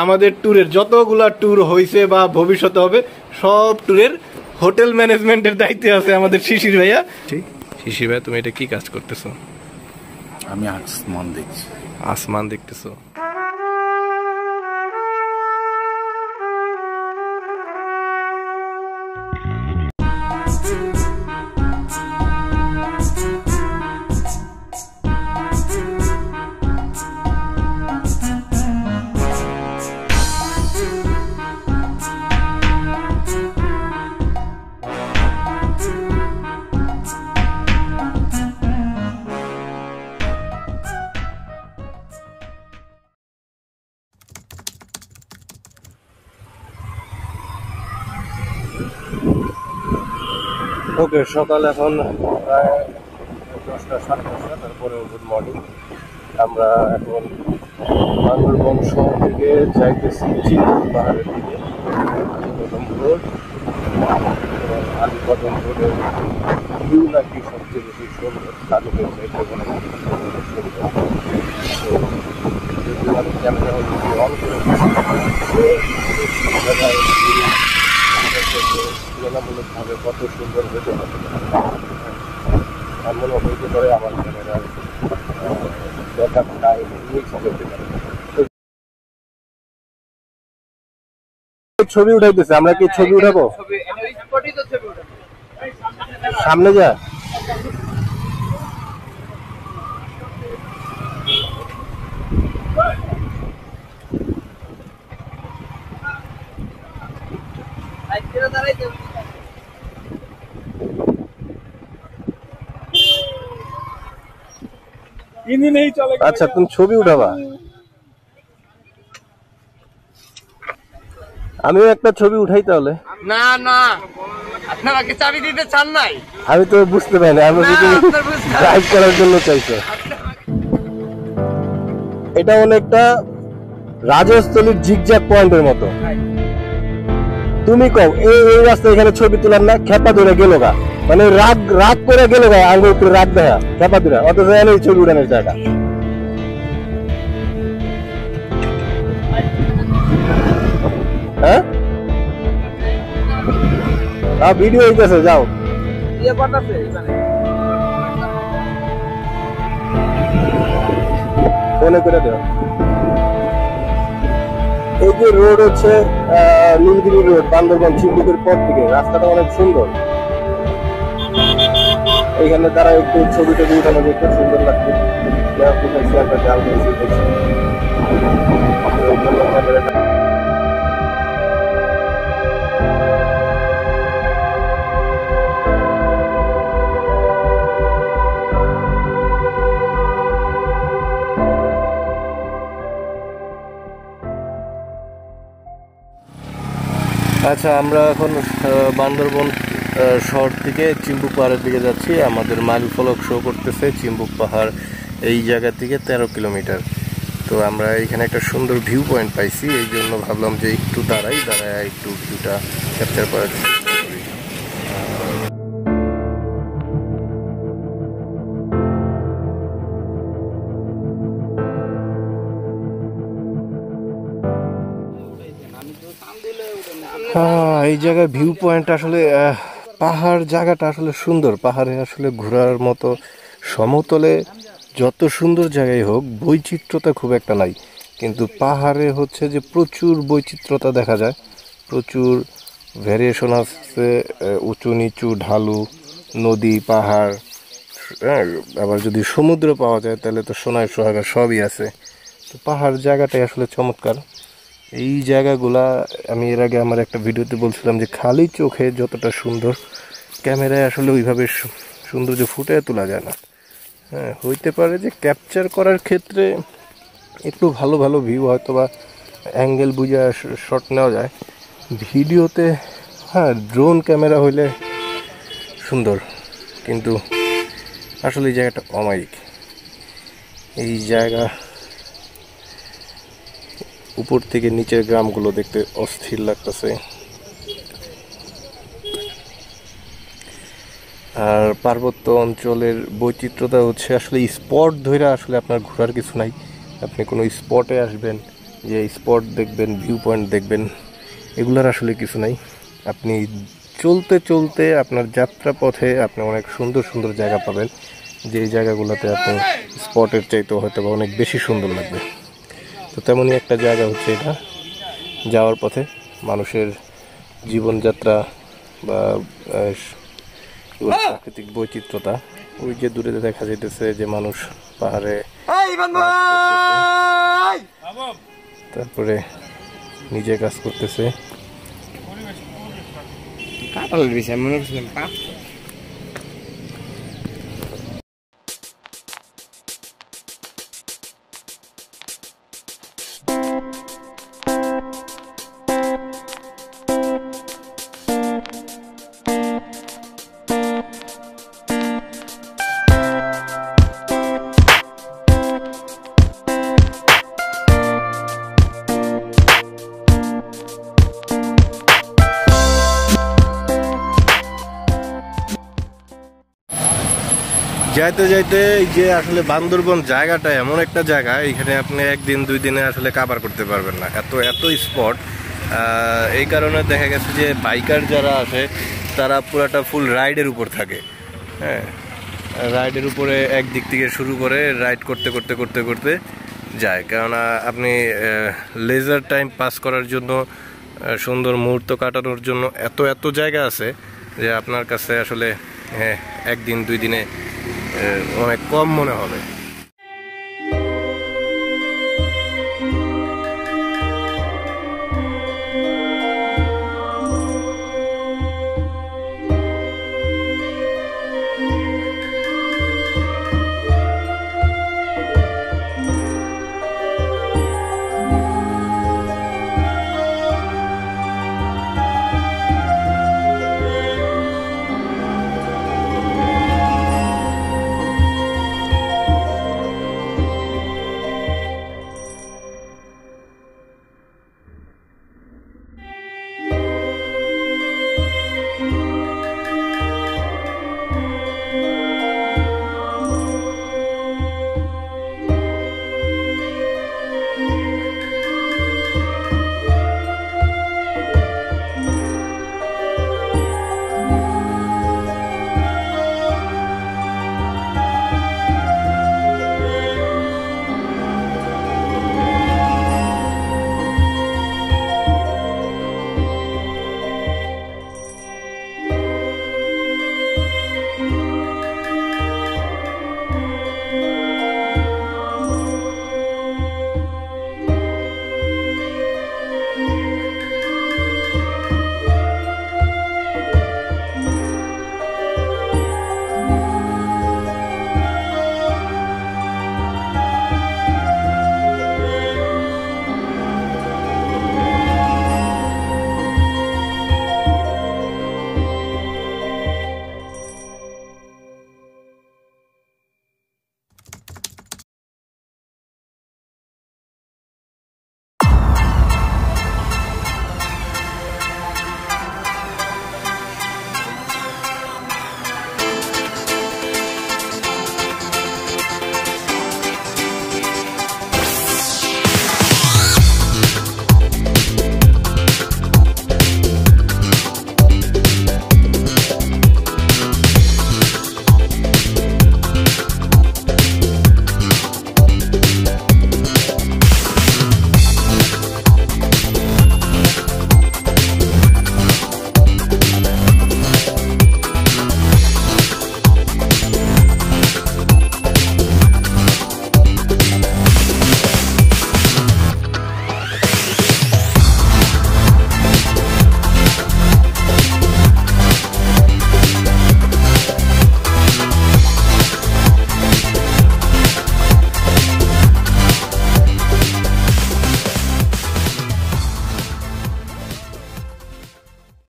আমাদের ট্যুরের যতগুলা ট্যুর হয়েছে বা ভবিষ্যতে হবে সব ট্যুরের হোটেল ম্যানেজমেন্টের দায়িত্বে আছে আমাদের শিশির ভাইয়া। শিশির ভাইয়া, তুমি এটা কি কাজ করতেছো? আমি আসমান দেখছি। আসমান দেখতেছো? ওকে, সকাল এখন প্রায় 10টা 10:30, তারপরে গুড মর্নিং। আমরা এখন বান্দরবন শহর থেকে যাইতেছি চিম্বুক পাহাড়ের দিকে। আলীকদম রোড, আলীকদম রোডের ভিউ নাকি সবচেয়ে বেশি সুন্দর, চালু হয়েছে সেখানে সুন্দর। যদি আমি ক্যামেরা অন করে তুলনামূলকভাবে কত সুন্দর হতে পারে এমনও হইতে পারে আমার ক্যামেরার ব্যাকআপটা মিক্স করতে পারে। ছবি উঠাইতেছে, আমরা কি ছবি উঠাবো? সামনে যা। আচ্ছা, তুমি ছবি উঠাবা, আমিও একটা ছবি উঠাই তাহলে। না না, আপনারা কি চাবি দিতে চান নাই? আমি তো বুঝতে পারিনি, আমি ড্রাইভ করার জন্য চাইছো। এটা অনেকটা রাজস্থলীর জিগজ্যাগ পয়েন্টের মতো। তুমি কও এই রাস্তা এখানে ছবি তোলার না, খেপা ধরে গেল গা, মানে রাগ করে গেল গা, আঙ্গুল উপরে রাগ দেখা খেপা ধরে, অথচ এই ছবি উঠানোর জায়গা। হ্যাঁ, ভিডিও হইতেছে, যাও ফোনে করে দেও। এই যে রোড হচ্ছে নীলগিরি রোড, বান্দরবান চিম্বুকের পর থেকে, রাস্তাটা অনেক সুন্দর। এইখানে তারা একটু ছবি টবি উঠানো দেখতে সুন্দর লাগছে। একটা জাল আচ্ছা, আমরা এখন বান্দরবন শহর থেকে চিম্বুক পাহাড়ের দিকে যাচ্ছি। আমাদের মাইল ফলক শো করতেছে চিম্বুক পাহাড় এই জায়গা থেকে 13 কিলোমিটার। তো আমরা এখানে একটা সুন্দর ভিউ পয়েন্ট পাইছি, এই জন্য ভাবলাম যে একটু দাঁড়ায় একটু ভিউটা ক্যাপচার করার। এই জায়গায় ভিউ পয়েন্ট আসলে পাহাড় জায়গাটা আসলে সুন্দর। পাহাড়ে আসলে ঘোরার মতো, সমতলে যত সুন্দর জায়গায় হোক বৈচিত্র্যতা খুব একটা নাই, কিন্তু পাহাড়ে হচ্ছে যে প্রচুর বৈচিত্র্যতা দেখা যায়, প্রচুর ভ্যারিয়েশন আছে, উঁচু নিচু ঢালু নদী পাহাড়, আবার যদি সমুদ্র পাওয়া যায় তাহলে তো সোনায় সোহাগা সবই আছে। তো পাহাড় জায়গাটাই আসলে চমৎকার। এই জায়গাগুলা আমি এর আগে আমার একটা ভিডিওতে বলছিলাম যে খালি চোখে যতটা সুন্দর, ক্যামেরায় আসলে ওইভাবে সৌন্দর্য ফুটে তোলা যায় না। হ্যাঁ, হইতে পারে যে ক্যাপচার করার ক্ষেত্রে একটু ভালো ভালো ভিউ হয়তো বা অ্যাঙ্গেল বুঝে শট নেওয়া যায় ভিডিওতে। হ্যাঁ, ড্রোন ক্যামেরা হইলে সুন্দর, কিন্তু আসলে এই জায়গাটা অমায়িক। এই জায়গা উপর থেকে নিচের গ্রামগুলো দেখতে অস্থির লাগতেছে। আর পার্বত্য অঞ্চলের বৈচিত্র্যতা হচ্ছে আসলে স্পট ধরে আসলে আপনার ঘোরার কিছু নাই। আপনি কোনো স্পটে আসবেন, যে স্পট দেখবেন, ভিউ পয়েন্ট দেখবেন, এগুলার আসলে কিছু নাই। আপনি চলতে চলতে আপনার যাত্রা পথে আপনি অনেক সুন্দর সুন্দর জায়গা পাবেন, যে এই জায়গাগুলোতে আপনি স্পটের চাইতেও হয়তো বা অনেক বেশি সুন্দর লাগবে। তো তেমনই একটা জায়গা হচ্ছে এটা। যাওয়ার পথে মানুষের জীবনযাত্রা বা প্রাকৃতিক বৈচিত্র্যতা, ওই যে দূরে দেখা যাইতেছে যে মানুষ পাহাড়ে তারপরে নিজে কাজ করতেছে। কাটালের বিষয় মনে করছিলাম কাঠ। যাইতে যাইতে এই যে আসলে বান্দরবন জায়গাটা এমন একটা জায়গা, এখানে আপনি একদিন দুই দিনে আসলে কাভার করতে পারবেন না, এত এত স্পট। এই কারণে দেখা গেছে যে বাইকার যারা আসে তারা পুরাটা ফুল রাইডের উপর থাকে। হ্যাঁ, রাইডের উপরে একদিক থেকে শুরু করে রাইড করতে করতে করতে করতে যায়, কেননা আপনি লেজার টাইম পাস করার জন্য, সুন্দর মুহূর্ত কাটানোর জন্য এত এত জায়গা আছে যে আপনার কাছে আসলে একদিন দুই দিনে অনেক কম মনে হবে।